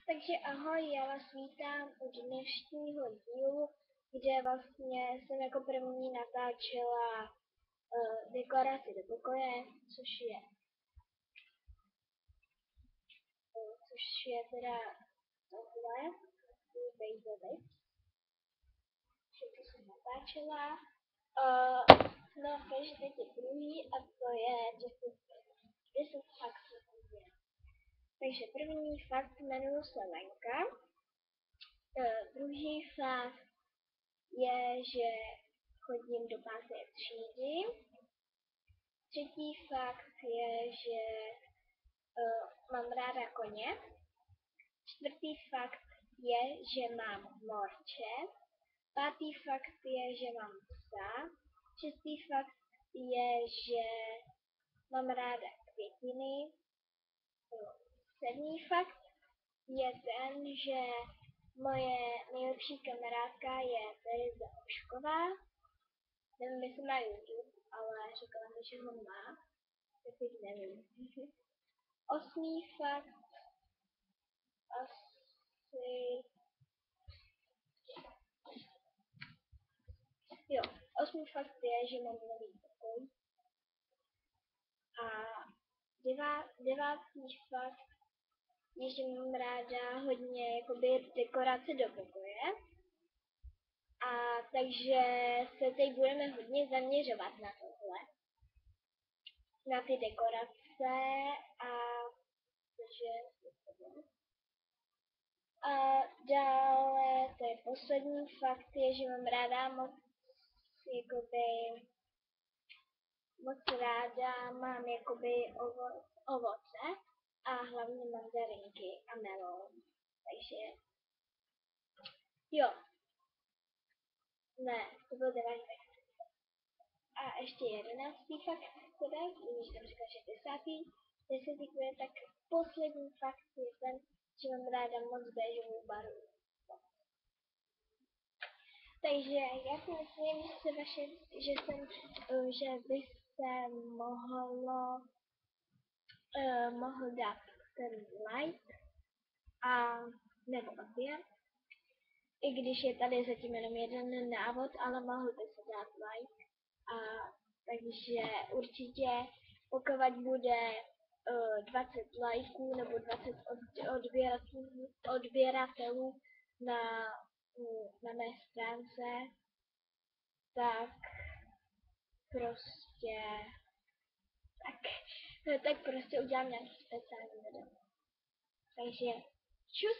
Takže ahoj, já vás vítám u dnešního dílu, kde vlastně jsem jako první natáčela dekoraci do pokoje, což je teda tohle, bejzový, všechno jsem natáčela. No, takže teď je druhý a to je 10 faktů. Takže první fakt jmenuji se Lenka. Druhý fakt je, že chodím do 5. třídy. Třetí fakt je, že mám ráda koně. Čtvrtý fakt je, že mám morče. Pátý fakt je, že mám psa. Šestý fakt je, že mám ráda květiny. Sedmý fakt je ten, že moje nejlepší kamarádka je Tereza Ošková. Nevím, jestli má YouTube, ale řekla mi, že ho má, tak teď nevím. Osmý fakt asi... Jo, osmý fakt je, že mám nový pokoj. A devátý fakt je, že mám ráda hodně jakoby dekorace do pokoje. A takže se teď budeme hodně zaměřovat na tohle. Na ty dekorace a dále to je poslední fakt je, že mám ráda moc ráda mám ovoce a hlavně mandarinky a melon. Takže jo. Ne, to byl 9. A ještě 11. fakt teda, když jsem říkala, že 10. 10. tak poslední fakt je ten, že mám ráda moc béžovou barvu. Takže já si myslím, že byste mohl dát ten like a nebo odběr. I když je tady zatím jenom jeden návod, ale mohl by se dát like. A takže určitě, pokud bude 20 lajků nebo 20 odběratelů na mé stránce, tak prostě udělám nějaký speciální video. Takže čus!